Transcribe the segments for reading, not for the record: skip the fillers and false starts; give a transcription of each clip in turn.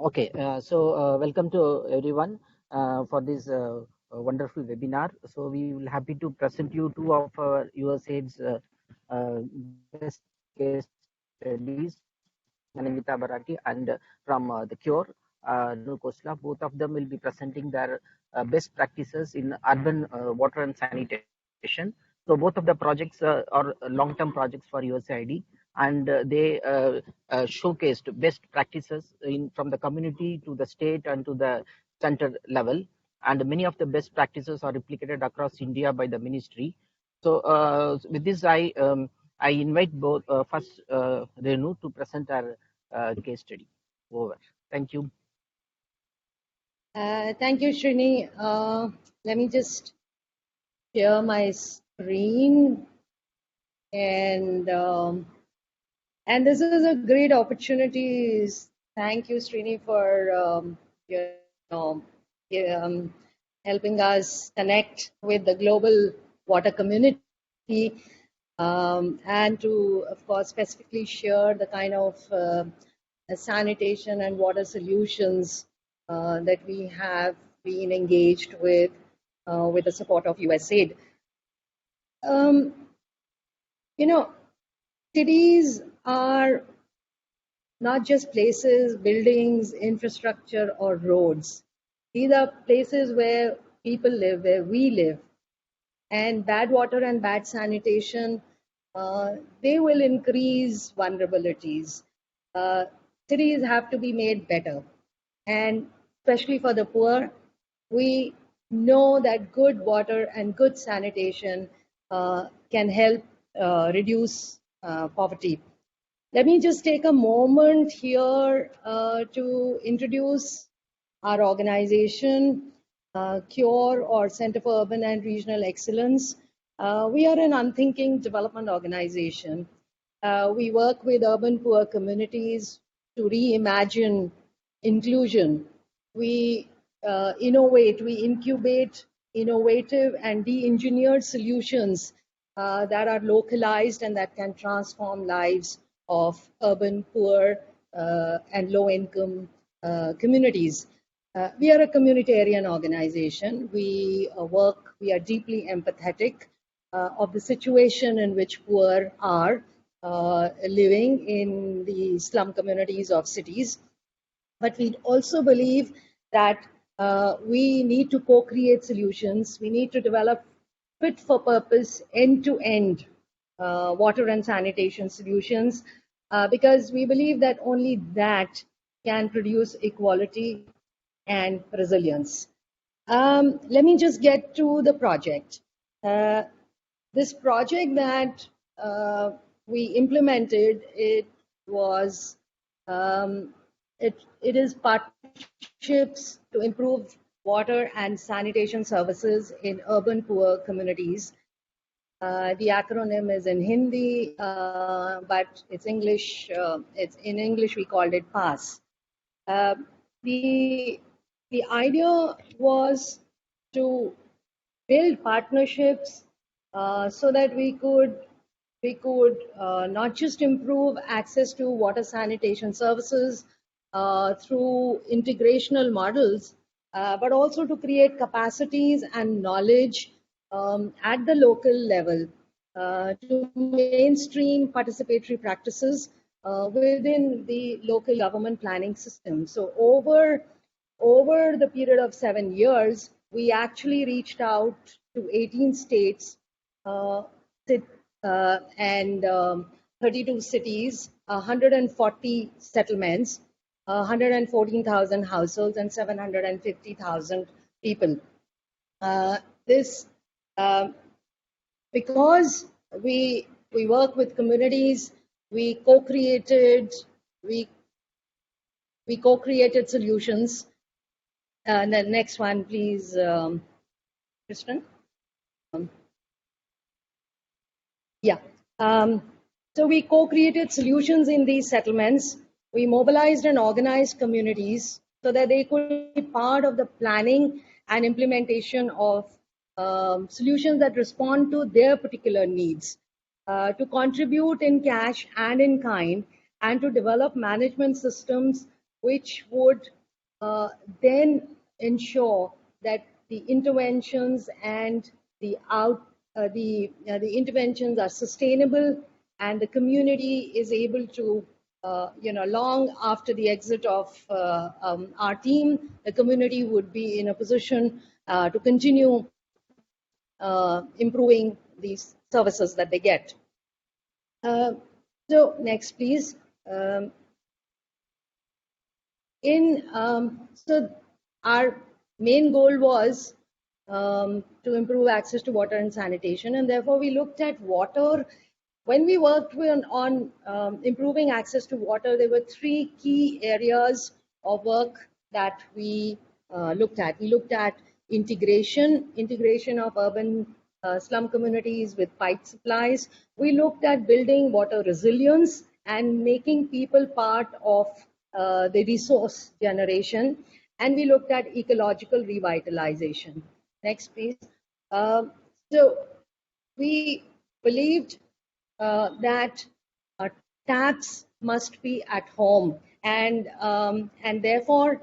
Okay, welcome to everyone for this wonderful webinar. So we will happy to present you two of our USAID's best case studies, Manvita Baradi and from the Cure, Renu Khosla. Both of them will be presenting their best practices in urban water and sanitation. So both of the projects are long-term projects for USAID, and they showcased best practices from the community to the state and to the center level. And many of the best practices are replicated across India by the ministry. So with this, I invite both first Renu to present our case study. Over. Thank you. Thank you, Srini. Let me just share my screen, and this is a great opportunity. Thank you, Srini, for know, um, helping us connect with the global water community, and to, of course, specifically share the kind of sanitation and water solutions that we have been engaged with the support of USAID. You know, cities are not just places, buildings, infrastructure, or roads. These are places where people live, where we live. And bad water and bad sanitation, they will increase vulnerabilities. Cities have to be made better. And especially for the poor, we know that good water and good sanitation can help reduce poverty. Let me just take a moment here to introduce our organization, CURE, or Center for Urban and Regional Excellence. We are an unthinking development organization. We work with urban poor communities to reimagine inclusion. We innovate, we incubate innovative and de-engineered solutions that are localized and that can transform lives of urban poor and low-income communities. We are a communitarian organization. We are deeply empathetic of the situation in which poor are living in the slum communities of cities. But we also believe that we need to co-create solutions. We need to develop fit-for-purpose, end-to-end water and sanitation solutions, because we believe that only that can produce equality and resilience. Let me just get to the project. This project that we implemented, it is partnerships to improve water and sanitation services in urban poor communities. The acronym is in Hindi, but it's English. It's in English. We called it PASS. The idea was to build partnerships so that we could not just improve access to water sanitation services through integrational models, but also to create capacities and knowledge at the local level to mainstream participatory practices within the local government planning system. So over the period of 7 years, we actually reached out to 18 states and 32 cities, 140 settlements, 114,000 households, and 750,000 people. Because we work with communities, we co-created solutions. And the next one, please, Kristen. So we co-created solutions in these settlements. We mobilized and organized communities so that they could be part of the planning and implementation of solutions that respond to their particular needs, to contribute in cash and in kind, and to develop management systems which would then ensure that the interventions and the interventions are sustainable, and the community is able to, long after the exit of our team, the community would be in a position to continue improving these services that they get. So next, please. So our main goal was to improve access to water and sanitation, and therefore we looked at water. When we worked on improving access to water, there were three key areas of work that we looked at. We looked at integration of urban slum communities with pipe supplies. We looked at building water resilience and making people part of the resource generation, and we looked at ecological revitalization. Next, please. So we believed that taps must be at home, and therefore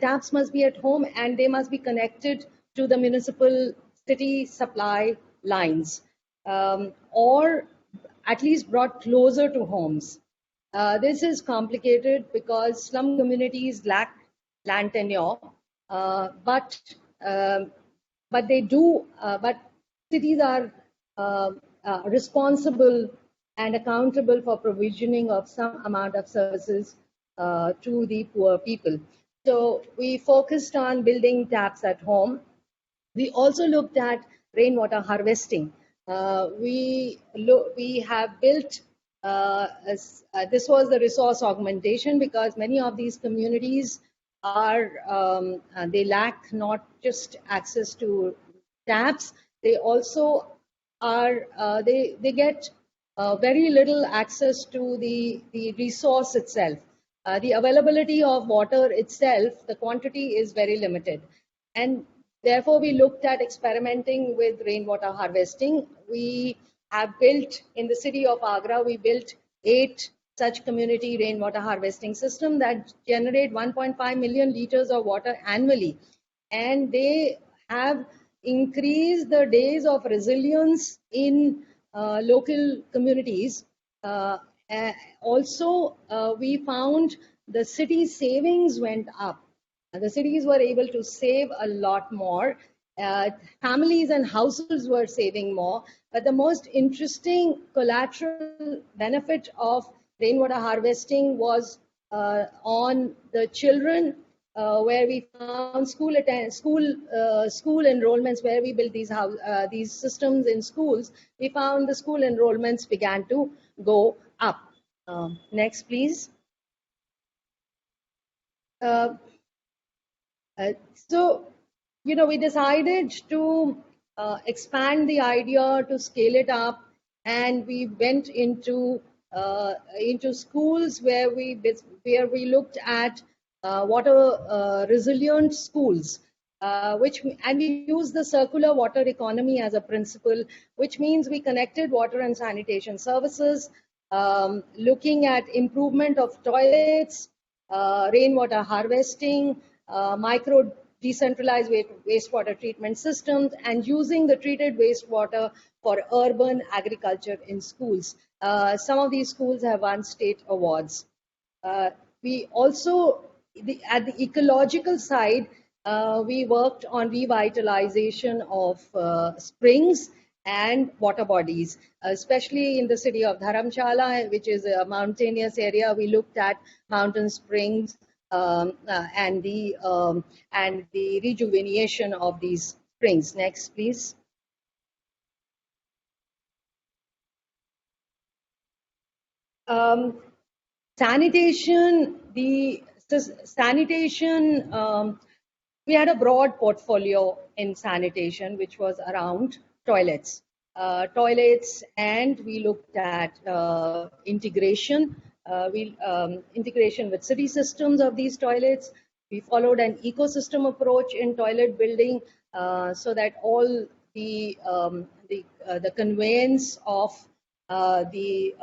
taps must be at home, and they must be connected to the municipal city supply lines, or at least brought closer to homes. This is complicated because slum communities lack land tenure, but they do. But cities are responsible and accountable for provisioning of some amount of services to the poor people. So we focused on building taps at home. We also looked at rainwater harvesting. We have built, this was the resource augmentation, because many of these communities they lack not just access to taps, they also they get very little access to the resource itself. The availability of water itself, the quantity is very limited. And therefore, we looked at experimenting with rainwater harvesting. We have built, in the city of Agra, we built 8 such community rainwater harvesting systems that generate 1.5 million liters of water annually. And they have increased the days of resilience in local communities. Also, we found the city savings went up. The cities were able to save a lot more. Families and households were saving more. But the most interesting collateral benefit of rainwater harvesting was on the children, where we found school enrollments, where we built these systems in schools. We found the school enrollments began to go up. Next, please. So, we decided to expand the idea, to scale it up, and we went into schools where we looked at water resilient schools, and we used the circular water economy as a principle, which means we connected water and sanitation services, looking at improvement of toilets, rainwater harvesting, micro decentralized wastewater treatment systems, and using the treated wastewater for urban agriculture in schools. Some of these schools have won state awards. We also, at the ecological side, we worked on revitalization of springs and water bodies, especially in the city of Dharamshala, which is a mountainous area. We looked at mountain springs and the rejuvenation of these springs. Next, please. Sanitation, we had a broad portfolio in sanitation, which was around toilets. And we looked at integration. Integration with city systems of these toilets. We followed an ecosystem approach in toilet building, so that all the conveyance of the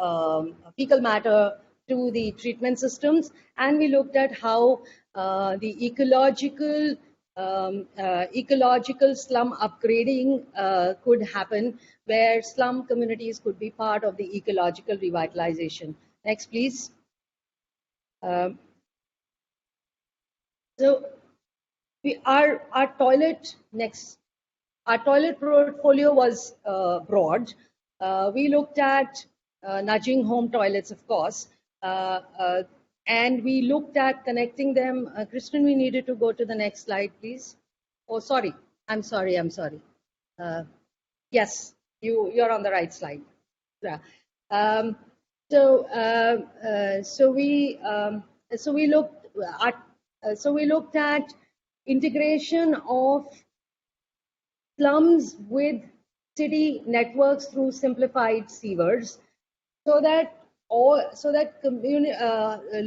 fecal matter to the treatment systems, and we looked at how the ecological slum upgrading could happen, where slum communities could be part of the ecological revitalization. Next, please. So our toilet portfolio was broad. We looked at nudging home toilets, of course, and we looked at connecting them. Kristen, we needed to go to the next slide, please. Oh, sorry. I'm sorry. Yes, you're on the right slide. Yeah. So we looked at integration of slums with city networks through simplified sewers, so that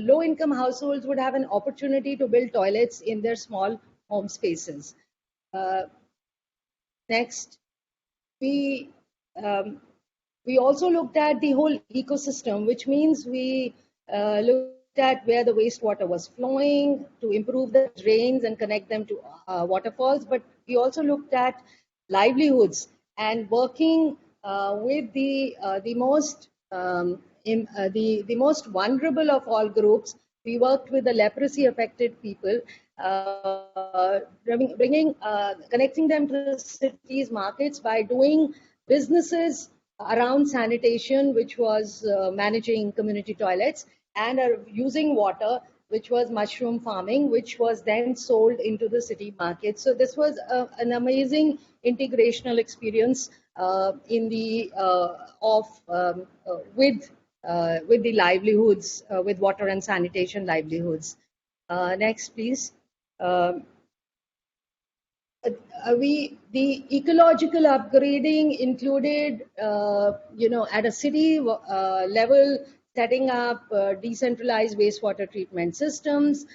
low-income households would have an opportunity to build toilets in their small home spaces. Next, we also looked at the whole ecosystem, which means we looked at where the wastewater was flowing to improve the drains and connect them to waterfalls. But we also looked at livelihoods and working with the most vulnerable of all groups. We worked with the leprosy affected people, connecting them to the city's markets by doing businesses around sanitation, which was managing community toilets, and using water, which was mushroom farming, which was then sold into the city market. So this was an amazing integrational experience with the livelihoods, with water and sanitation livelihoods. Next, please. The ecological upgrading included, at a city level, setting up decentralized wastewater treatment systems,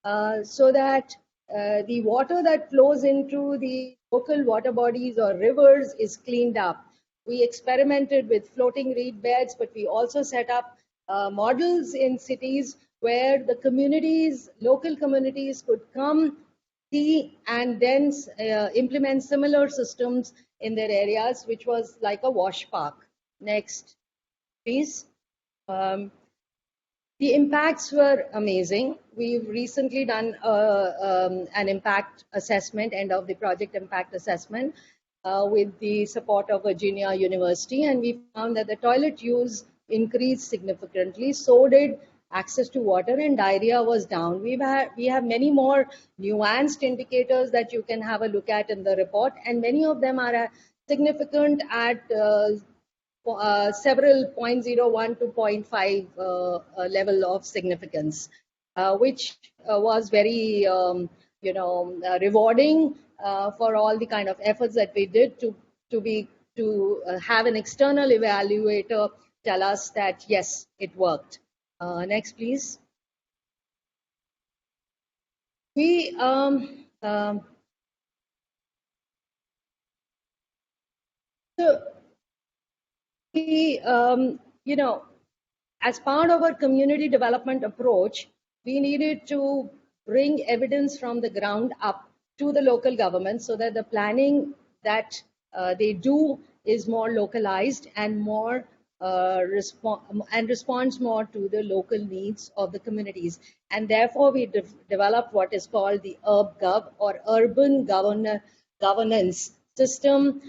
so that the water that flows into the local water bodies or rivers is cleaned up. We experimented with floating reed beds, but we also set up models in cities where the local communities could come, see, and then implement similar systems in their areas, which was like a wash park. Next, please. The impacts were amazing. We've recently done an impact assessment, end of the project impact assessment, with the support of Virginia University, and we found that the toilet use increased significantly. So did access to water, and diarrhea was down. We have many more nuanced indicators that you can have a look at in the report, and many of them are significant at several 0.01 to 0.5 level of significance, which was very rewarding for all the kind of efforts that we did to have an external evaluator tell us that yes, it worked. Next, please. As part of our community development approach, we needed to bring evidence from the ground up to the local government, so that the planning that they do is more localized and more responds more to the local needs of the communities. And therefore, we developed what is called the UrbGov, or Urban Governance System.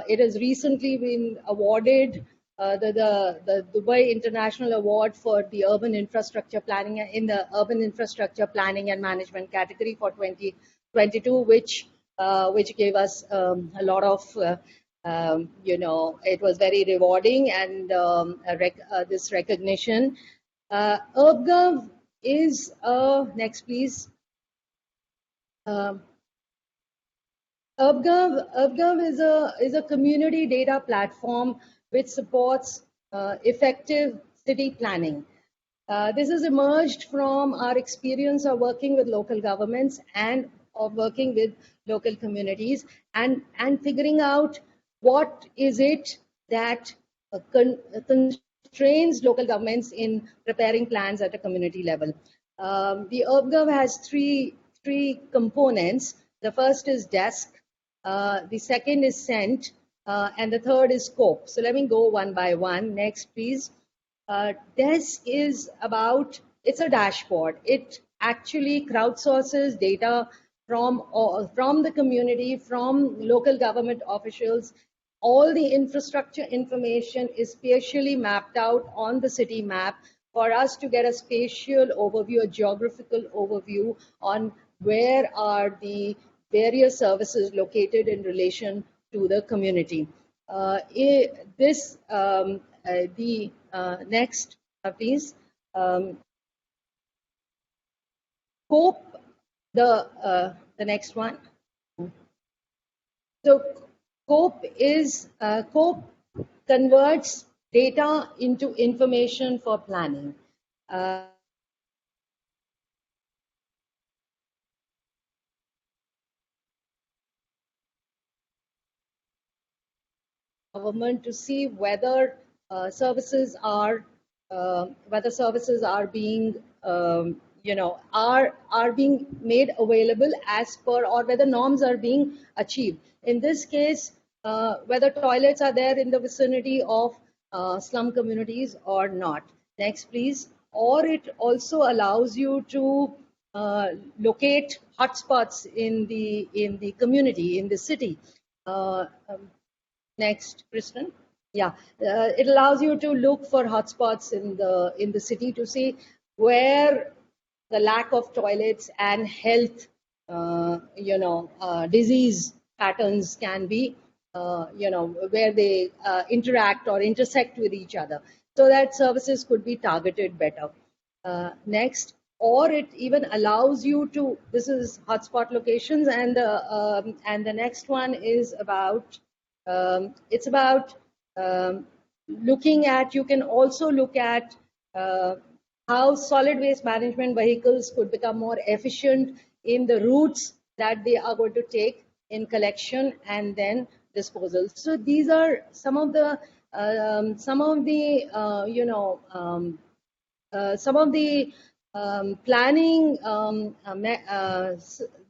It has recently been awarded the Dubai International Award for the urban infrastructure planning in the urban infrastructure planning and management category for 2022, which gave us a lot of it was very rewarding, and this recognition. UrbGov is next, please. UrbGov is a community data platform which supports effective city planning. This has emerged from our experience of working with local governments and of working with local communities, and figuring out what is it that trains local governments in preparing plans at a community level. The UrbGov has three components. The first is desk, the second is scent, and the third is scope. So let me go one by one. Next, please. Desk is about, it's a dashboard. It actually crowdsources data from the community, from local government officials. All the infrastructure information is spatially mapped out on the city map for us to get a spatial overview, a geographical overview on where are the various services located in relation to the community. Next, please. Cope, the next one. So COPE converts data into information for planning. Government to see whether services are being are being made available as per, or whether norms are being achieved. In this case, whether toilets are there in the vicinity of slum communities or not. Next, please. Or it also allows you to locate hotspots in the community, in the city. Next, Kristen. Yeah, it allows you to look for hotspots in the city to see where the lack of toilets and health, disease patterns can be, where they interact or intersect with each other, so that services could be targeted better. Next, or it even allows you to. This is hotspot locations, and the next one is about. It's about looking at. You can also look at how solid waste management vehicles could become more efficient in the routes that they are going to take in collection and then disposal. So these are some of the planning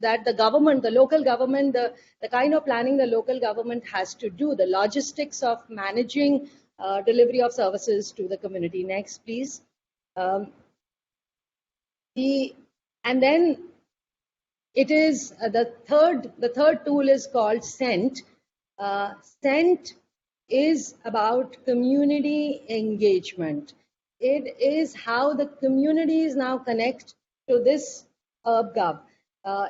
that the local government, the kind of planning the local government has to do, the logistics of managing delivery of services to the community. Next, please. And then it is the third tool is called scent. Scent is about community engagement. It is how the communities now connect to this UrbGov.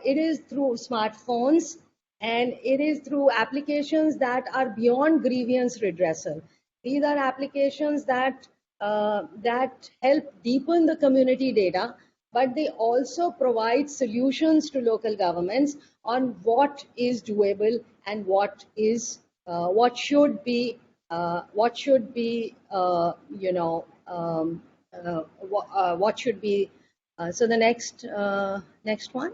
It is through smartphones, and it is through applications that are beyond grievance redressal. These are applications that help deepen the community data, but they also provide solutions to local governments on what is doable and what should be what should be. So the next one.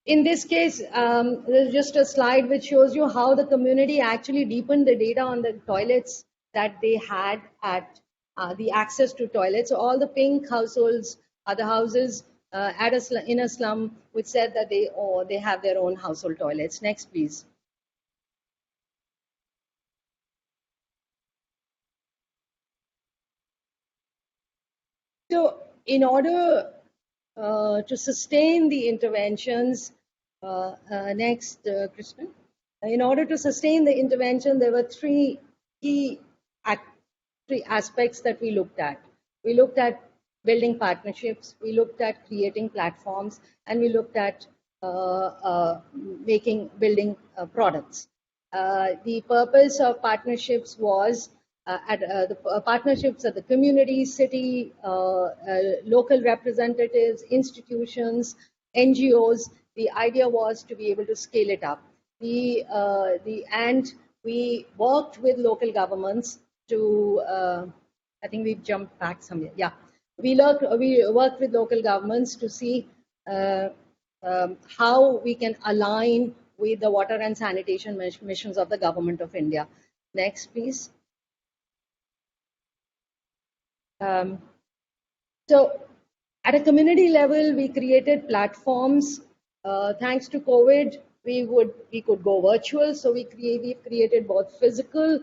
In this case, there's just a slide which shows you how the community actually deepened the data on the toilets that they had at the access to toilets. So all the pink households are the houses in a slum which said that they have their own household toilets. Next, please. So in order to sustain the interventions, next, Kristen. In order to sustain the intervention, there were three key aspects that we looked at. We looked at building partnerships, we looked at creating platforms, and we looked at building products. The purpose of partnerships was partnerships at the community, city, local representatives, institutions, NGOs. The idea was to be able to scale it up. And we worked with local governments to, I think we've jumped back somewhere. Yeah, we worked with local governments to see how we can align with the water and sanitation missions of the Government of India. Next, please. So at a community level, we created platforms. Thanks to COVID, we could go virtual. So we've created both physical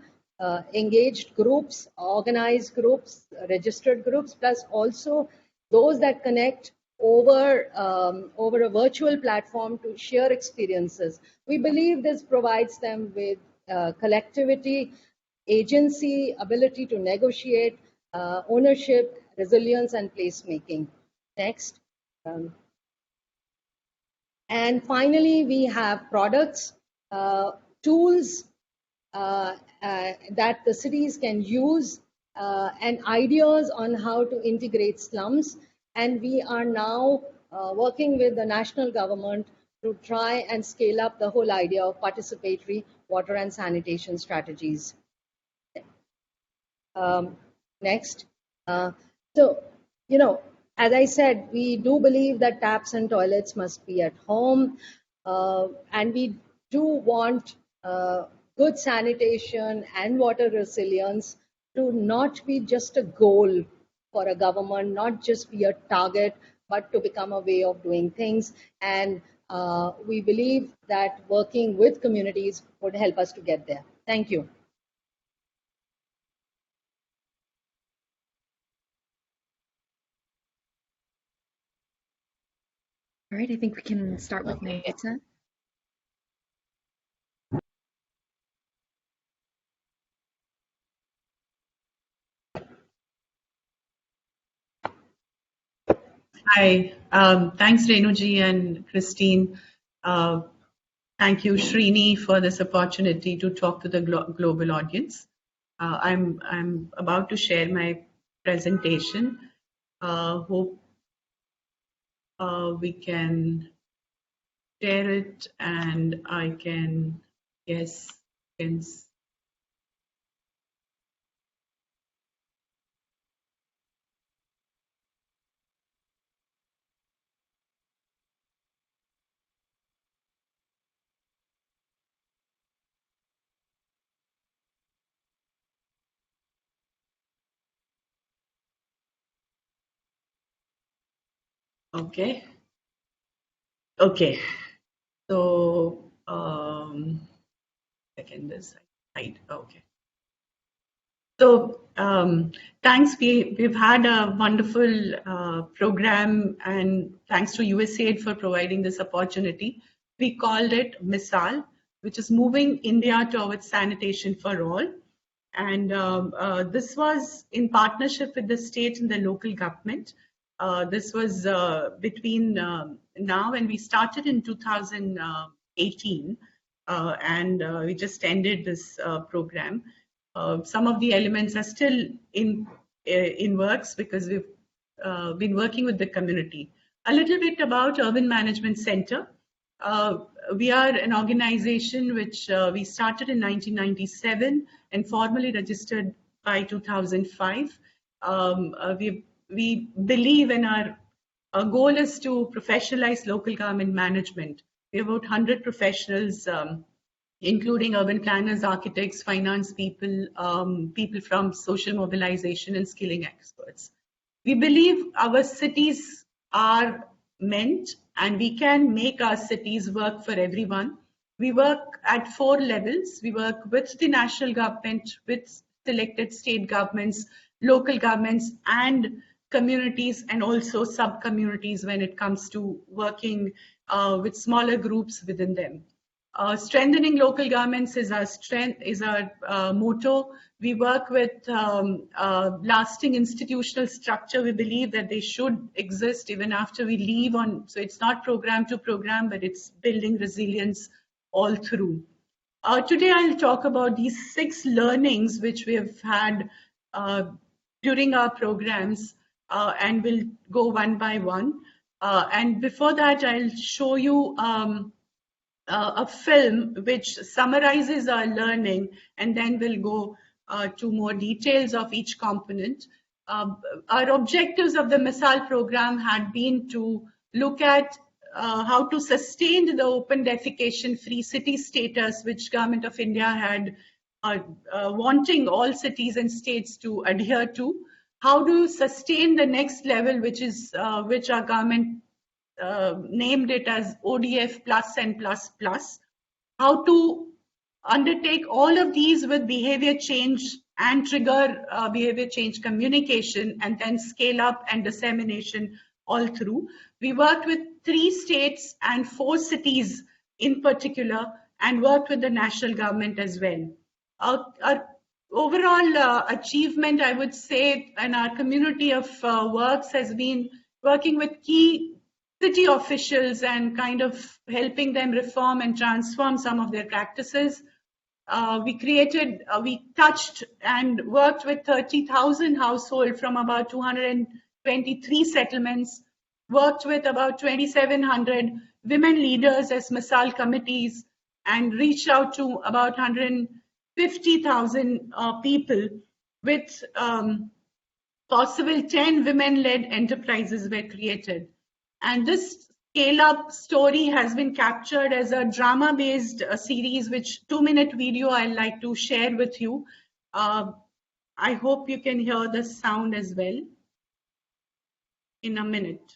engaged groups, organized groups, registered groups, plus also those that connect over a virtual platform to share experiences. We believe this provides them with collectivity, agency, ability to negotiate, ownership, resilience, and placemaking. Next. And finally, we have products, tools that the cities can use, and ideas on how to integrate slums. And we are now working with the national government to try and scale up the whole idea of participatory water and sanitation strategies. Next. So, as I said, we do believe that taps and toilets must be at home, and we do want good sanitation and water resilience to not be just a goal for a government, not just be a target, but to become a way of doing things. And we believe that working with communities would help us to get there. Thank you. All right, I think we can start with Manvita. Hi, thanks Renu ji and Christine. Thank you Srini for this opportunity to talk to the global audience. I'm about to share my presentation. Hope we can share it and I can, yes, okay. Okay. So, second this side. Okay. So thanks. We've had a wonderful program, and thanks to USAID for providing this opportunity. We called it MISAAL, which is Moving India Towards Sanitation for All. And this was in partnership with the state and the local government. This was between now, and we started in 2018, and we just ended this program. Some of the elements are still in works because we've been working with the community. A little bit about Urban Management Center. We are an organization which we started in 1997 and formally registered by 2005. We believe in our goal is to professionalize local government management. We have about 100 professionals, including urban planners, architects, finance people, people from social mobilization and skilling experts. We believe our cities are meant and we can make our cities work for everyone. We work at 4 levels. We work with the national government, with selected state governments, local governments, and communities, and also sub-communities when it comes to working with smaller groups within them. Strengthening local governments is our strength, is our motto. We work with lasting institutional structure. We believe that they should exist even after we leave on. So it's not program to program, but it's building resilience all through. Today I'll talk about these 6 learnings which we have had during our programs, and we'll go one by one. And before that, I'll show you a film which summarizes our learning, and then we'll go to more details of each component. Our objectives of the MISAAL program had been to look at how to sustain the open defecation-free city status, which Government of India had wanting all cities and states to adhere to. How to sustain the next level, which is which our government named it as ODF plus and plus plus. How to undertake all of these with behavior change and trigger behavior change communication, and then scale up and dissemination all through. We worked with 3 states and 4 cities in particular, and worked with the national government as well. Our overall achievement, I would say, in our community of works has been working with key city officials and kind of helping them reform and transform some of their practices. We touched and worked with 30,000 households from about 223 settlements, worked with about 2,700 women leaders as MISAAL committees, and reached out to about 150,000 people with possible 10 women-led enterprises were created. And this scale-up story has been captured as a drama-based series, which 2-minute video I'd like to share with you. I hope you can hear the sound as well in a minute.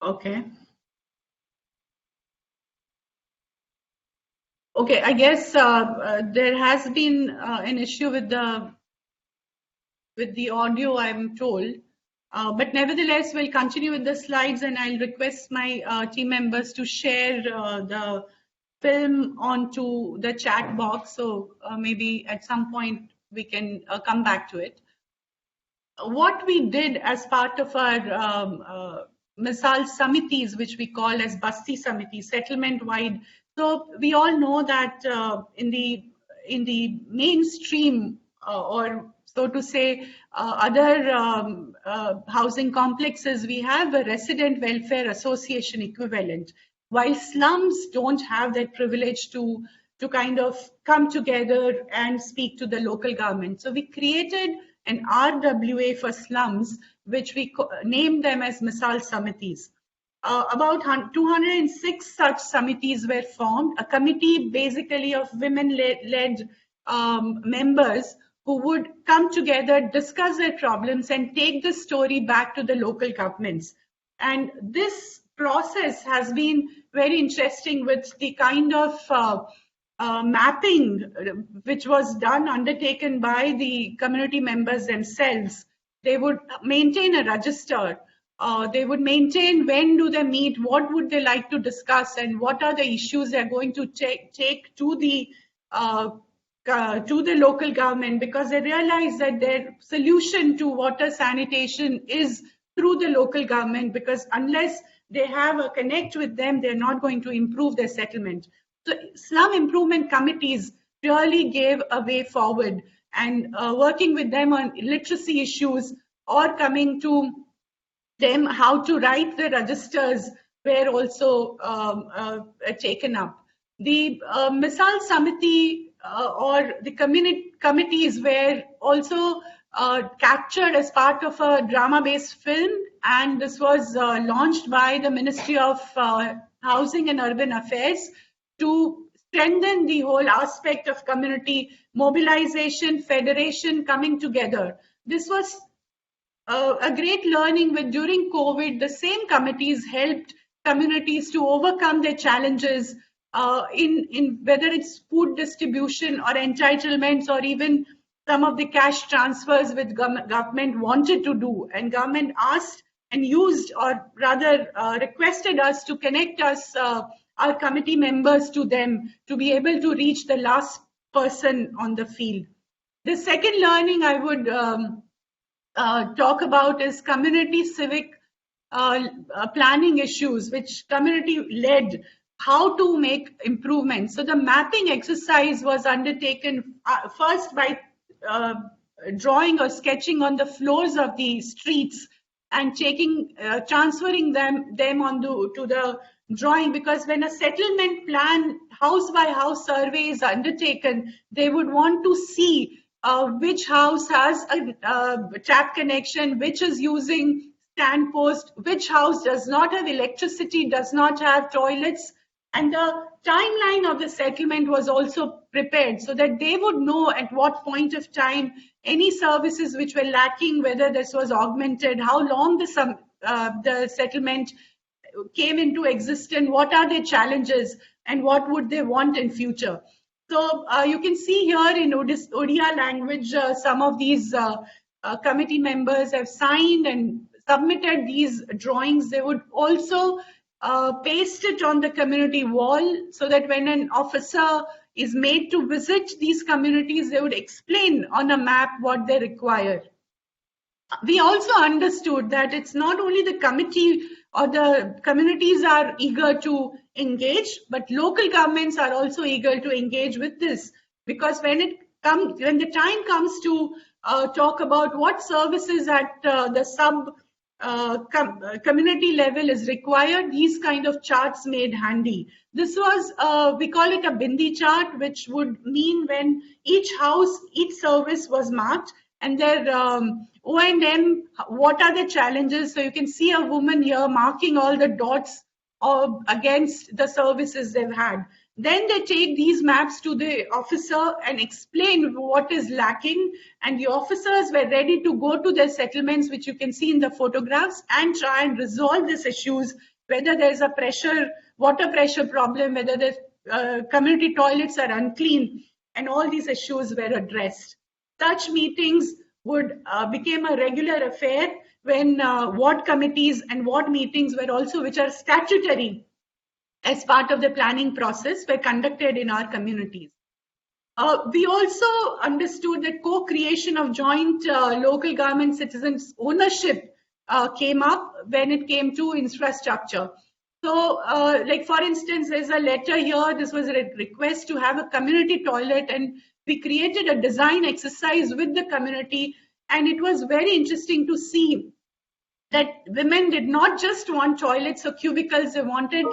Okay. Okay, I guess there has been an issue with the audio, I'm told. But nevertheless, we'll continue with the slides, and I'll request my team members to share the film onto the chat box. So maybe at some point we can come back to it. What we did as part of our MISAAL Samitis, which we call as Basti Samiti, settlement-wide. So we all know that in the mainstream, or so to say, other housing complexes, we have a resident welfare association equivalent. While slums don't have that privilege to kind of come together and speak to the local government. So we created an RWA for slums, which we named them as MISAAL Samitis. About 206 such samitis were formed, a committee basically of women-led members who would come together, discuss their problems, and take the story back to the local governments. And this process has been very interesting with the kind of mapping which was undertaken by the community members themselves. They would maintain a register. They would maintain when do they meet, what would they like to discuss, and what are the issues they're going to take to the local government, because they realize that their solution to water sanitation is through the local government, because unless they have a connect with them, they're not going to improve their settlement. So slum improvement committees really gave a way forward, and working with them on literacy issues or coming to them how to write the registers were also taken up. The MISAAL Samiti or the committees were also captured as part of a drama-based film, and this was launched by the Ministry of Housing and Urban Affairs to strengthen the whole aspect of community mobilization, federation, coming together. This was a great learning with during COVID, the same committees helped communities to overcome their challenges in whether it's food distribution or entitlements or even some of the cash transfers which government wanted to do, and government asked and used, or rather requested us to connect us, our committee members, to them to be able to reach the last person on the field. The second learning I would talk about is community civic planning issues, which community led, how to make improvements. So the mapping exercise was undertaken first by drawing or sketching on the floors of the streets and transferring them onto to the drawing, because when a settlement plan, house by house survey is undertaken, they would want to see which house has a tap connection, which is using stand post, which house does not have electricity, does not have toilets, and the timeline of the settlement was also prepared so that they would know at what point of time any services which were lacking, whether this was augmented, how long the settlement came into existence, what are their challenges, and what would they want in future. So you can see here in Odia language, some of these committee members have signed and submitted these drawings. They would also paste it on the community wall so that when an officer is made to visit these communities, they would explain on a map what they require. We also understood that it's not only the committee or the communities are eager to engage, but local governments are also eager to engage with this, because when the time comes to talk about what services at the community level is required, these kind of charts made handy. This was, we call it a bindi chart, which would mean when each house, each service was marked, and their O&M, what are the challenges? So you can see a woman here marking all the dots against the services they've had. Then they take these maps to the officer and explain what is lacking, and the officers were ready to go to their settlements, which you can see in the photographs, and try and resolve these issues, whether there's a water pressure problem, whether the community toilets are unclean, and all these issues were addressed. Such meetings became a regular affair when ward committees and ward meetings were also, which are statutory as part of the planning process, were conducted in our communities. We also understood that co-creation of joint local government citizens ownership came up when it came to infrastructure. So, like for instance, there's a letter here. This was a request to have a community toilet, and we created a design exercise with the community, and it was very interesting to see that women did not just want toilets or cubicles, they wanted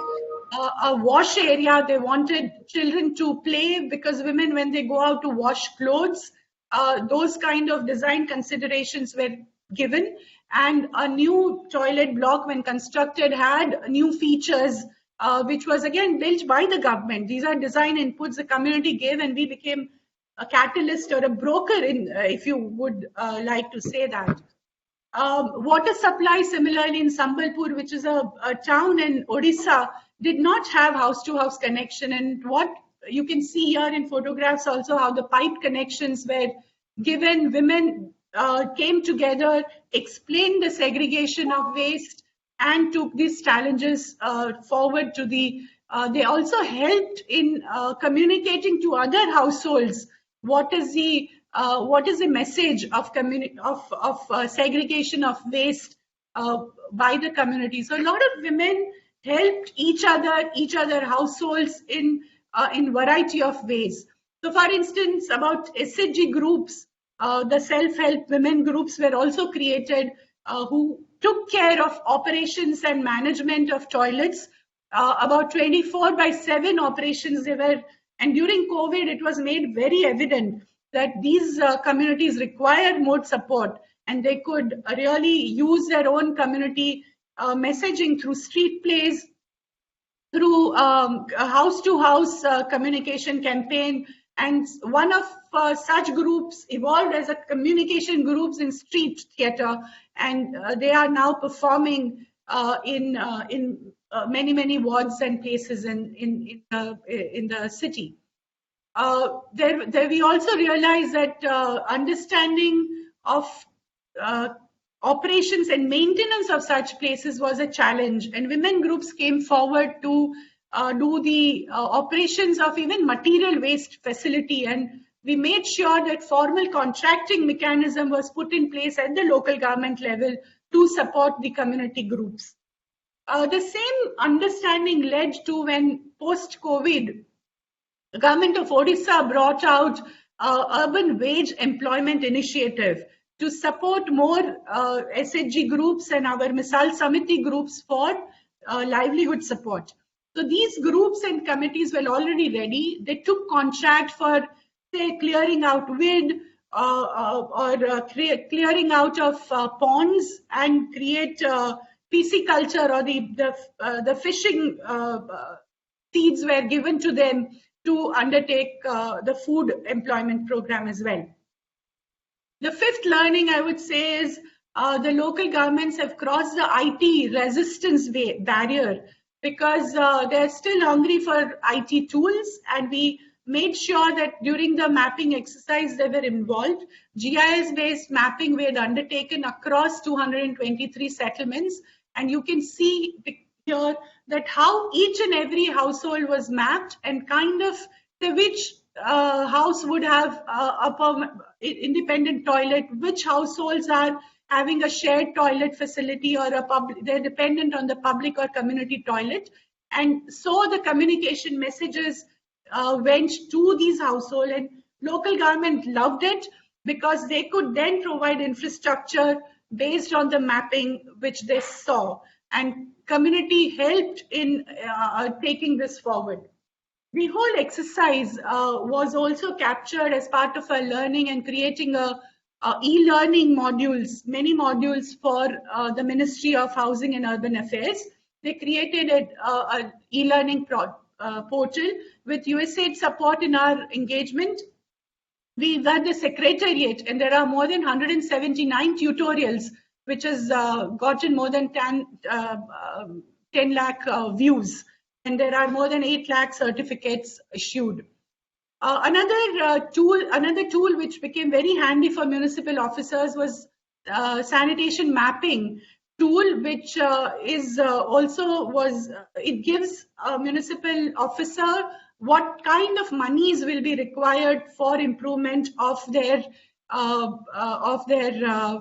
a wash area, they wanted children to play, because women, when they go out to wash clothes, those kind of design considerations were given. And a new toilet block, when constructed, had new features, which was again built by the government. These are design inputs the community gave, and we became a catalyst or a broker, if you would like to say that. Water supply, similarly in Sambalpur, which is a town in Odisha, did not have house-to-house connection. And what you can see here in photographs also, how the pipe connections were given. Women came together, explained the segregation of waste, and took these challenges forward to the. They also helped in communicating to other households what is the message of segregation of waste by the community. So a lot of women helped each other households in variety of ways. So for instance, about SHG groups, the self-help women groups were also created, who took care of operations and management of toilets. About 24/7 operations they were, and during COVID it was made very evident that these communities required more support, and they could really use their own community messaging through street plays, through a house-to-house communication campaign. And one of such groups evolved as a communication groups in street theater, and they are now performing in many wards and places in the city. We also realize that understanding of operations and maintenance of such places was a challenge, and women groups came forward to do the operations of even material waste facility, and we made sure that formal contracting mechanism was put in place at the local government level to support the community groups. The same understanding led to when post-COVID, the government of Odisha brought out urban wage employment initiative to support more SHG groups and our MISAAL Samiti groups for livelihood support. So these groups and committees were already ready. They took contract for, say, clearing out weed or clearing out of ponds and create pisciculture, or the fishing seeds were given to them to undertake the food employment program as well. The fifth learning, I would say, is the local governments have crossed the IT resistance barrier, because they're still hungry for IT tools, and we made sure that during the mapping exercise they were involved. GIS-based mapping we had undertaken across 223 settlements, and you can see here that how each and every household was mapped, and kind of which house would have a independent toilet, which households are having a shared toilet facility, or they're dependent on the public or community toilet. And so the communication messages went to these households, and local government loved it, because they could then provide infrastructure based on the mapping which they saw, and community helped in taking this forward. The whole exercise was also captured as part of our learning and creating e-learning modules, many modules for the Ministry of Housing and Urban Affairs. They created an e-learning portal with USAID support in our engagement. We were the secretariat, and there are more than 179 tutorials, which has gotten more than 10 lakh views, and there are more than 8 lakh certificates issued. Another tool which became very handy for municipal officers was sanitation mapping tool, which it gives a municipal officer what kind of monies will be required for improvement of their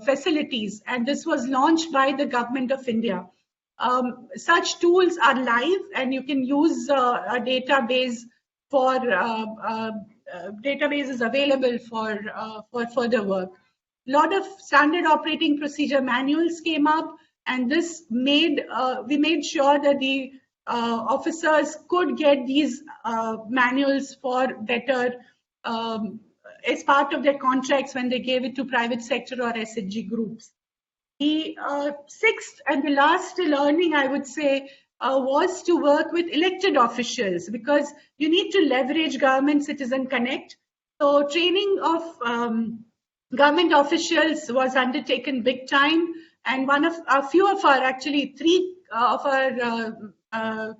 facilities, and this was launched by the Government of India. Such tools are live, and you can use a database for databases available for further work. A lot of standard operating procedure manuals came up, and this we made sure that the officers could get these manuals for better as part of their contracts when they gave it to private sector or SHG groups. The sixth and the last learning, I would say, was to work with elected officials, because you need to leverage government citizen connect. So training of government officials was undertaken big time, and three of our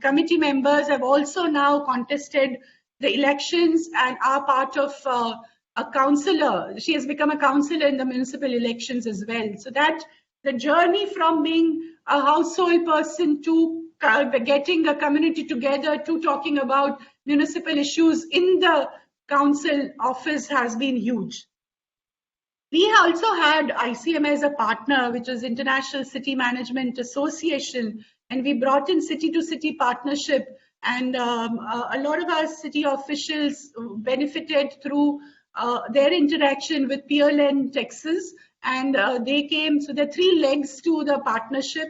committee members have also now contested the elections and are part of a councillor. She has become a councillor in the municipal elections as well. So that the journey from being a household person to getting a community together to talking about municipal issues in the council office has been huge. We also had ICM as a partner, which is International City Management Association, and we brought in city-to-city partnership, and a lot of our city officials benefited through their interaction with PLN Texas, and they came. So there are three legs to the partnership,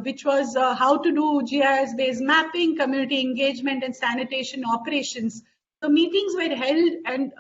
which was how to do GIS-based mapping, community engagement, and sanitation operations. So meetings were held, and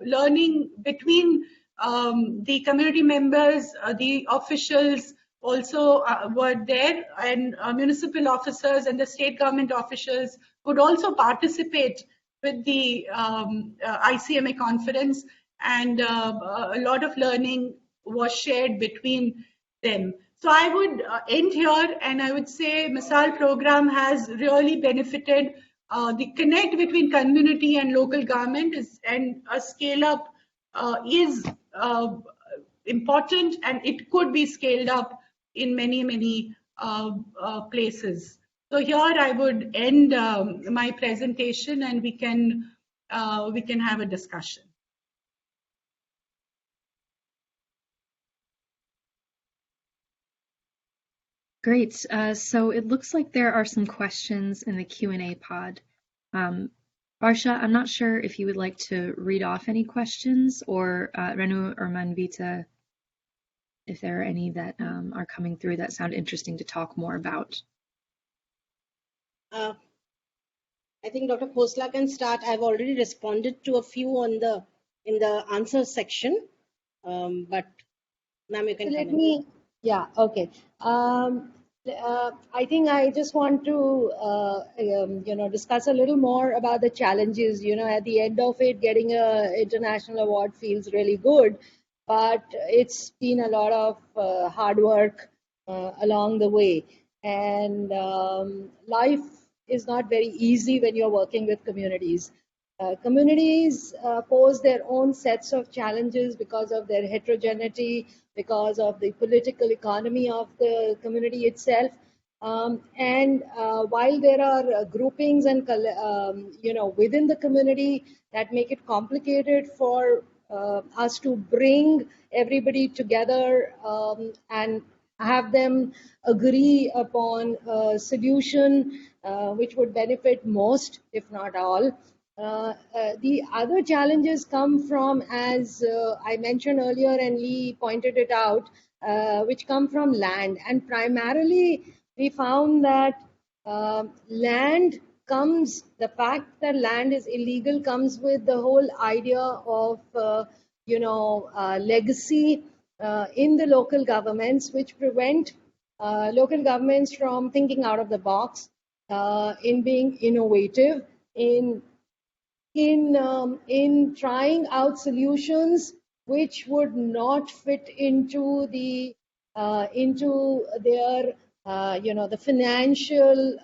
learning between the community members, the officials also were there, and municipal officers and the state government officials would also participate with the ICMA conference, and a lot of learning was shared between them. So I would end here, and I would say MISAAL program has really benefited the connect between community and local government and a scale up is important, and it could be scaled up in many places. So here I would end my presentation, and we can have a discussion. Great. So it looks like there are some questions in the Q&A pod. Barsha, I'm not sure if you would like to read off any questions, or Renu or Manvita, if there are any that are coming through that sound interesting to talk more about. I think Dr. Khosla can start. I've already responded to a few in the answer section, but ma'am, you can comment. Yeah, okay. I think I just want to, discuss a little more about the challenges. At the end of it, getting an international award feels really good, but it's been a lot of hard work along the way. And life is not very easy when you're working with communities. Communities pose their own sets of challenges because of their heterogeneity, because of the political economy of the community itself. And while there are groupings and within the community that make it complicated for us to bring everybody together and have them agree upon a solution which would benefit most, if not all. The other challenges come from, as I mentioned earlier and Lee pointed it out, which come from land. And primarily, we found that land comes, the fact that land is illegal comes with the whole idea of, legacy in the local governments, which prevent local governments from thinking out of the box, in being innovative, in trying out solutions which would not fit into the into their the financial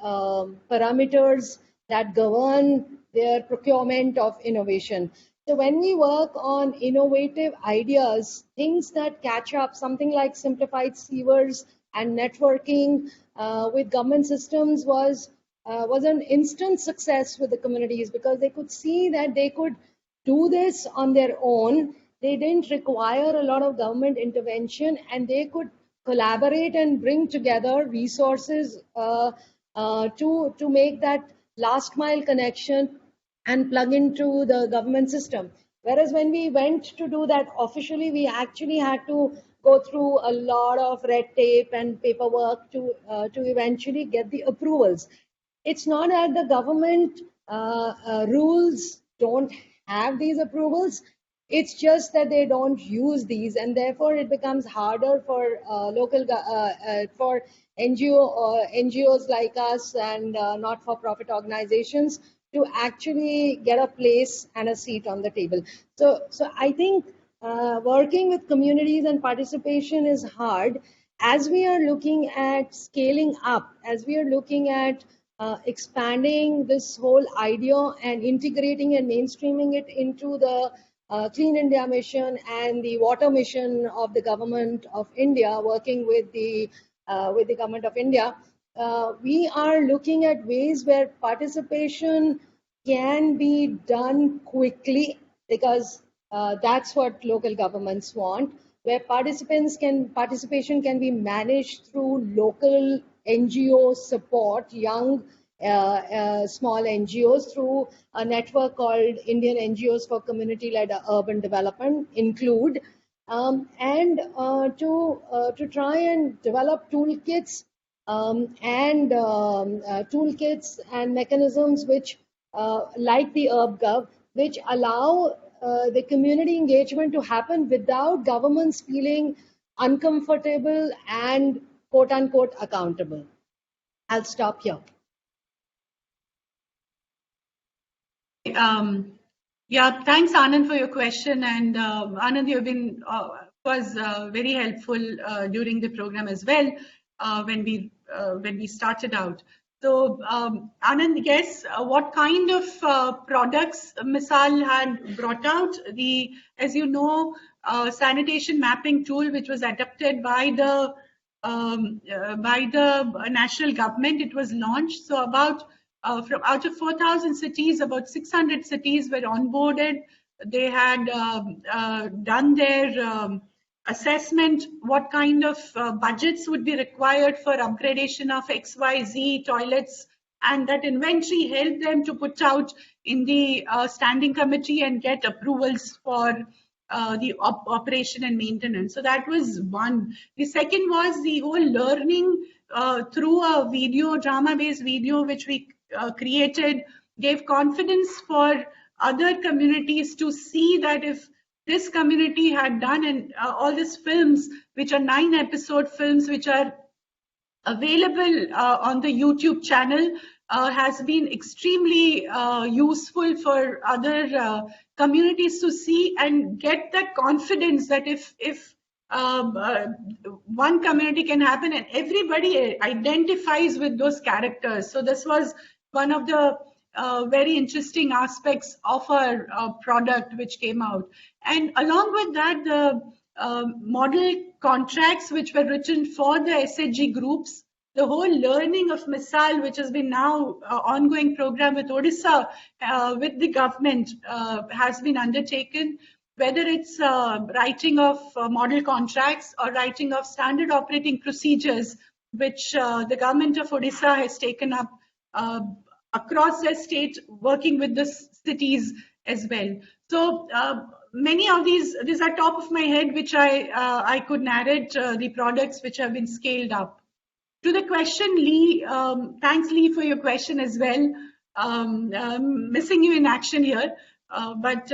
parameters that govern their procurement of innovation. So when we work on innovative ideas, things that catch up, something like simplified sewers and networking with government systems was an instant success with the communities, because they could see that they could do this on their own. They didn't require a lot of government intervention, and they could collaborate and bring together resources to make that last mile connection and plug into the government system. Whereas when we went to do that officially, we actually had to go through a lot of red tape and paperwork to eventually get the approvals. It's not that the government rules don't have these approvals. It's just that they don't use these, and therefore it becomes harder for for NGOs like us and not-for-profit organizations to actually get a place and a seat on the table. So I think working with communities and participation is hard. As we are looking at scaling up, as we are looking at expanding this whole idea and integrating and mainstreaming it into the Clean India mission and the water mission of the government of India, working with the government of India, we are looking at ways where participation can be done quickly, because that's what local governments want, where participation can be managed through local NGO support, young small NGOs, through a network called Indian NGOs for Community-Led Urban Development, include, and to try and develop toolkits and mechanisms which, like the UrbGov, which allow the community engagement to happen without governments feeling uncomfortable and quote unquote accountable. I'll stop here. Yeah, thanks, Anand, for your question. And Anand, you've been was very helpful during the program as well when we started out. So, Anand, yes, what kind of products MISAAL had brought out? As you know, sanitation mapping tool, which was adopted by the national government, it was launched. So about from out of 4,000 cities, about 600 cities were onboarded. They had done their assessment, what kind of budgets would be required for upgradation of XYZ toilets, and that inventory helped them to put out in the standing committee and get approvals for the operation and maintenance. So that was one. The second was the whole learning through a video, drama-based video, which we created, gave confidence for other communities to see that if this community had done and all these films, which are 9-episode films, which are available on the YouTube channel, has been extremely useful for other communities to see and get that confidence that if one community can happen and everybody identifies with those characters. So this was one of the very interesting aspects of our product which came out. And along with that, the model contracts which were written for the SHG groups, the whole learning of MISAAL, which has been now ongoing program with Odisha, with the government, has been undertaken, whether it's writing of model contracts or writing of standard operating procedures, which the government of Odisha has taken up across the state, working with the cities as well. So many of these are top of my head, which I could narrate the products which have been scaled up. To the question, Lee, thanks, Lee, for your question as well. Missing you in action here, but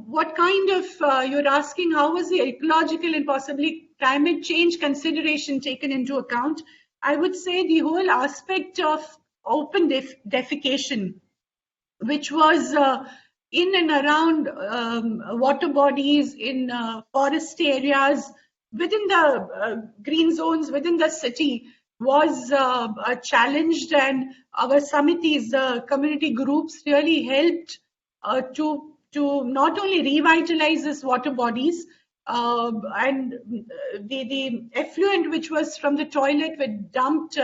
what kind of, you're asking, how was the ecological and possibly climate change consideration taken into account? I would say the whole aspect of open defecation, which was in and around water bodies, in forest areas, within the green zones, within the city, was challenged, and our samitis, the community groups, really helped to not only revitalize these water bodies, and the effluent which was from the toilet were dumped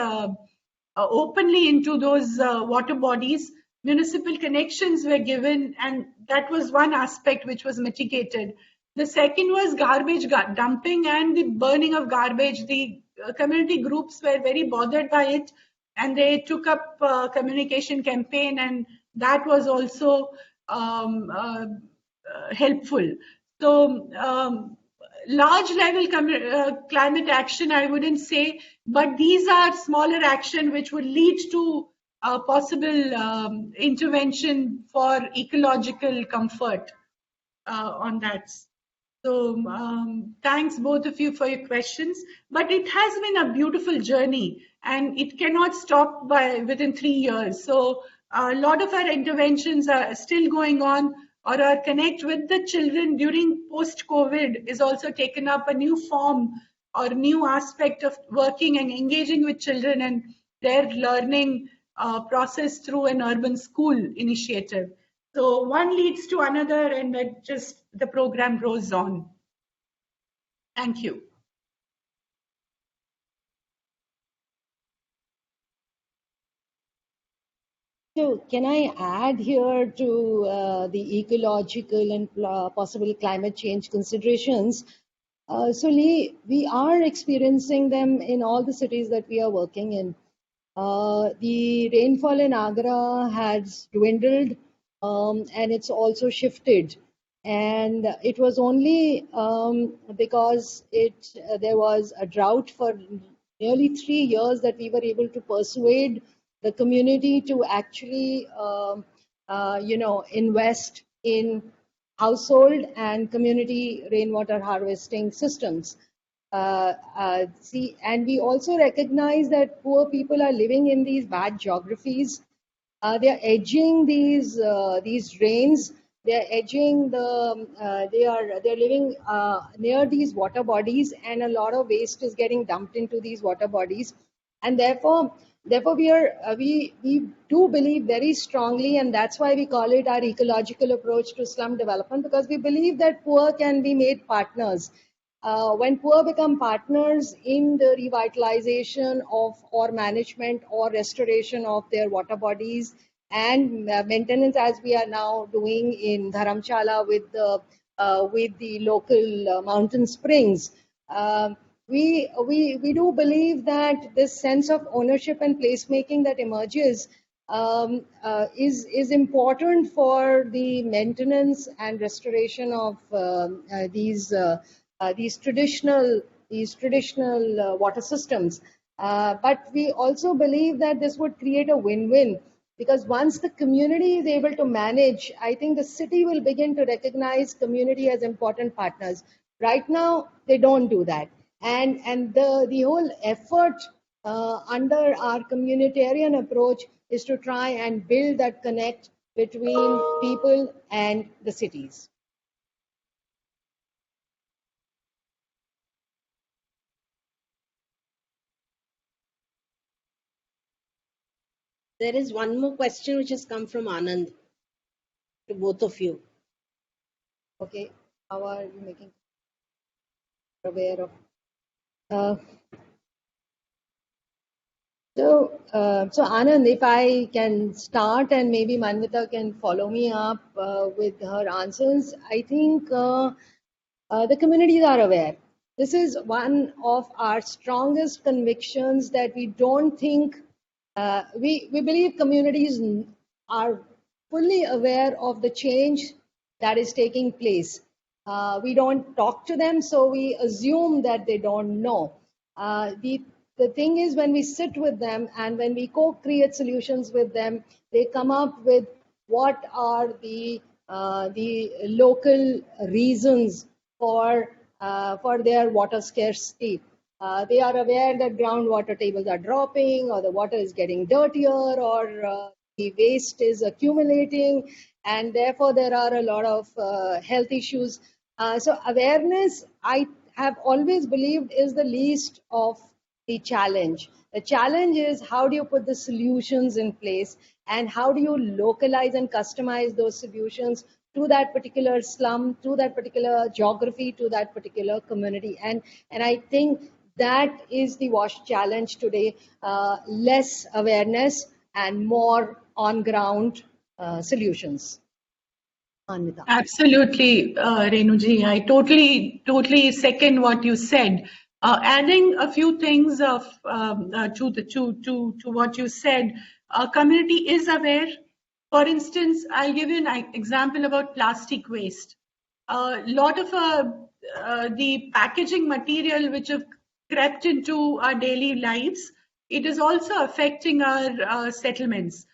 openly into those water bodies. Municipal connections were given, and that was one aspect which was mitigated. The second was garbage dumping and the burning of garbage. The community groups were very bothered by it, and they took up communication campaign, and that was also helpful. So large level climate action, I wouldn't say, but these are smaller action which would lead to possible intervention for ecological comfort on that. So thanks both of you for your questions, but it has been a beautiful journey and it cannot stop within 3 years. So a lot of our interventions are still going on, or our connect with the children during post-COVID is also taken up a new form or new aspect of working and engaging with children and their learning process through an urban school initiative. So one leads to another, and that just the program goes on. Thank you. So can I add here to the ecological and possible climate change considerations? So Lee, we are experiencing them in all the cities that we are working in. The rainfall in Agra has dwindled, and it's also shifted. And it was only because there was a drought for nearly 3 years that we were able to persuade the community to actually, invest in household and community rainwater harvesting systems. See, and we also recognize that poor people are living in these bad geographies. They are edging these drains. They are edging the. They are living near these water bodies, and a lot of waste is getting dumped into these water bodies, and therefore we do believe very strongly, and that's why we call it our ecological approach to slum development, because we believe that poor can be made partners. When poor become partners in the revitalization of or management or restoration of their water bodies and maintenance, as we are now doing in Dharamshala with the local mountain springs, we do believe that this sense of ownership and placemaking that emerges is important for the maintenance and restoration of these traditional water systems. But we also believe that this would create a win-win, because once the community is able to manage, I think the city will begin to recognize community as important partners. Right now, they don't do that. And the whole effort under our communitarian approach is to try and build that connect between people and the cities. There is one more question which has come from Anand to both of you. Okay, how are you making aware of? So Anand, if I can start and maybe Manvita can follow me up with her answers. I think the communities are aware. This is one of our strongest convictions, that we don't think, we believe communities are fully aware of the change that is taking place. We don't talk to them, so we assume that they don't know. The thing is, when we sit with them and when we co-create solutions with them, they come up with what are the local reasons for their water scarcity. They are aware that groundwater tables are dropping, or the water is getting dirtier, or the waste is accumulating, and therefore there are a lot of health issues. So awareness, I have always believed, is the least of the challenge. The challenge is, how do you put the solutions in place, and how do you localize and customize those solutions to that particular slum, to that particular geography, to that particular community. And I think that is the WASH challenge today. Less awareness and more on-ground solutions. Anvita. Absolutely, Renuji. I totally second what you said. Adding a few things of to what you said, community is aware. For instance, I'll give you an example about plastic waste. A lot of the packaging material which have crept into our daily lives, it is also affecting our settlements.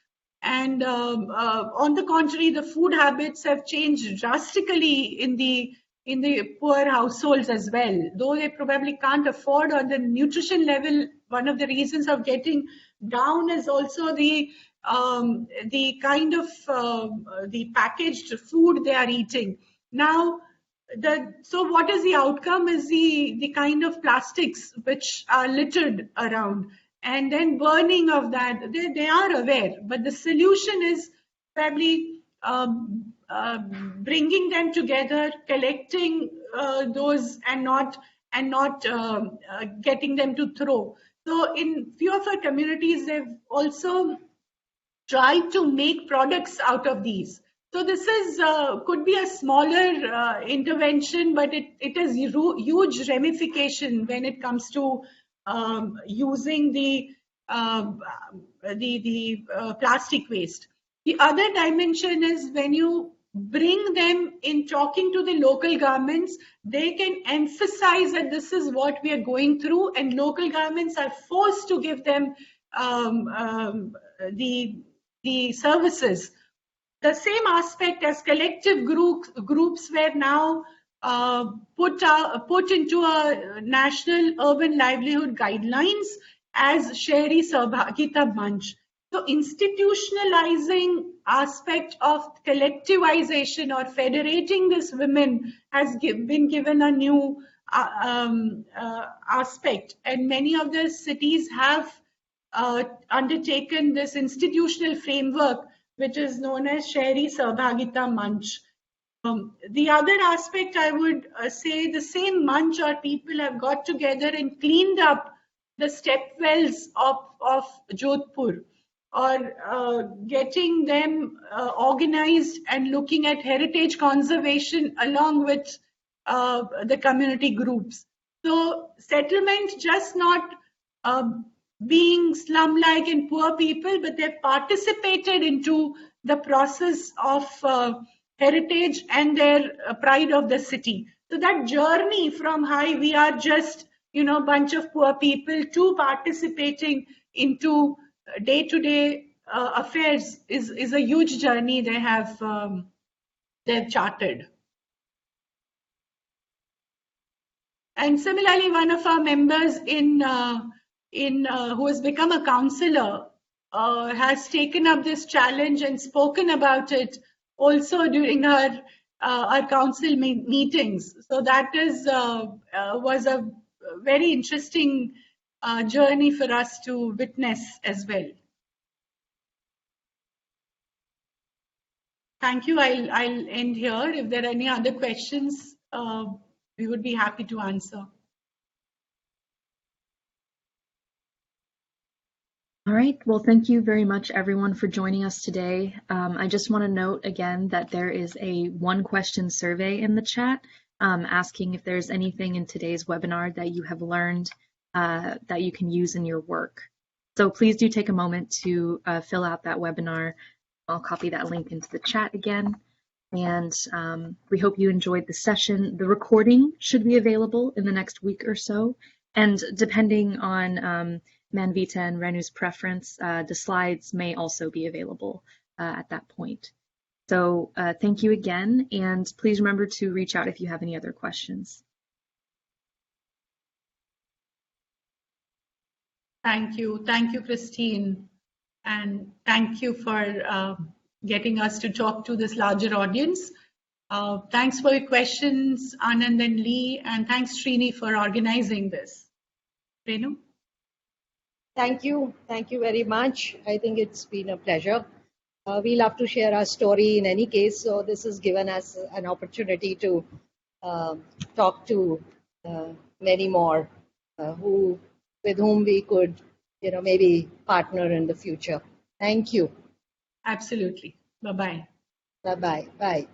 And on the contrary, the food habits have changed drastically in the poor households as well. Though they probably can't afford on the nutrition level, one of the reasons of getting down is also the kind of the packaged food they are eating. Now, so what is the outcome is the kind of plastics which are littered around, and then burning of that. They are aware, but the solution is probably bringing them together, collecting those, and not getting them to throw. So in few of our communities, they've also tried to make products out of these. So this is could be a smaller intervention, but it has huge ramification when it comes to using the plastic waste. The other dimension is when you bring them in talking to the local governments, they can emphasize that this is what we are going through, and local governments are forced to give them the services. The same aspect as collective groups where now put into a national urban livelihood guidelines as Shehri Sabhagita Manch. So institutionalizing aspect of collectivization or federating these women has been given a new aspect, and many of the cities have undertaken this institutional framework, which is known as Shehri Sabhagita Manch. The other aspect, I would say, the same munch or people have got together and cleaned up the stepwells of Jodhpur, or getting them organized and looking at heritage conservation along with the community groups. So settlement just not being slum-like and poor people, but they've participated into the process of heritage and their pride of the city. So that journey from we are just, bunch of poor people, to participating into day-to-day affairs is a huge journey they've charted. And similarly, one of our members who has become a councillor has taken up this challenge and spoken about it also during our council meetings. So that was a very interesting journey for us to witness as well. Thank you. I'll end here. If there are any other questions, we would be happy to answer. All right. Well, thank you very much, everyone, for joining us today. I just want to note again that there is a one-question survey in the chat asking if there's anything in today's webinar that you have learned that you can use in your work. So please do take a moment to fill out that webinar. I'll copy that link into the chat again. And we hope you enjoyed the session. The recording should be available in the next week or so. And depending on Manvita and Renu's preference, the slides may also be available at that point. So thank you again, and please remember to reach out if you have any other questions. Thank you, Christine, and thank you for getting us to talk to this larger audience. Thanks for your questions, Anand and Lee, and thanks, Srini, for organizing this. Renu? Thank you very much. I think it's been a pleasure. We love to share our story in any case, so this has given us an opportunity to talk to many more with whom we could, maybe partner in the future. Thank you. Absolutely. Bye-bye. Bye-bye. Bye.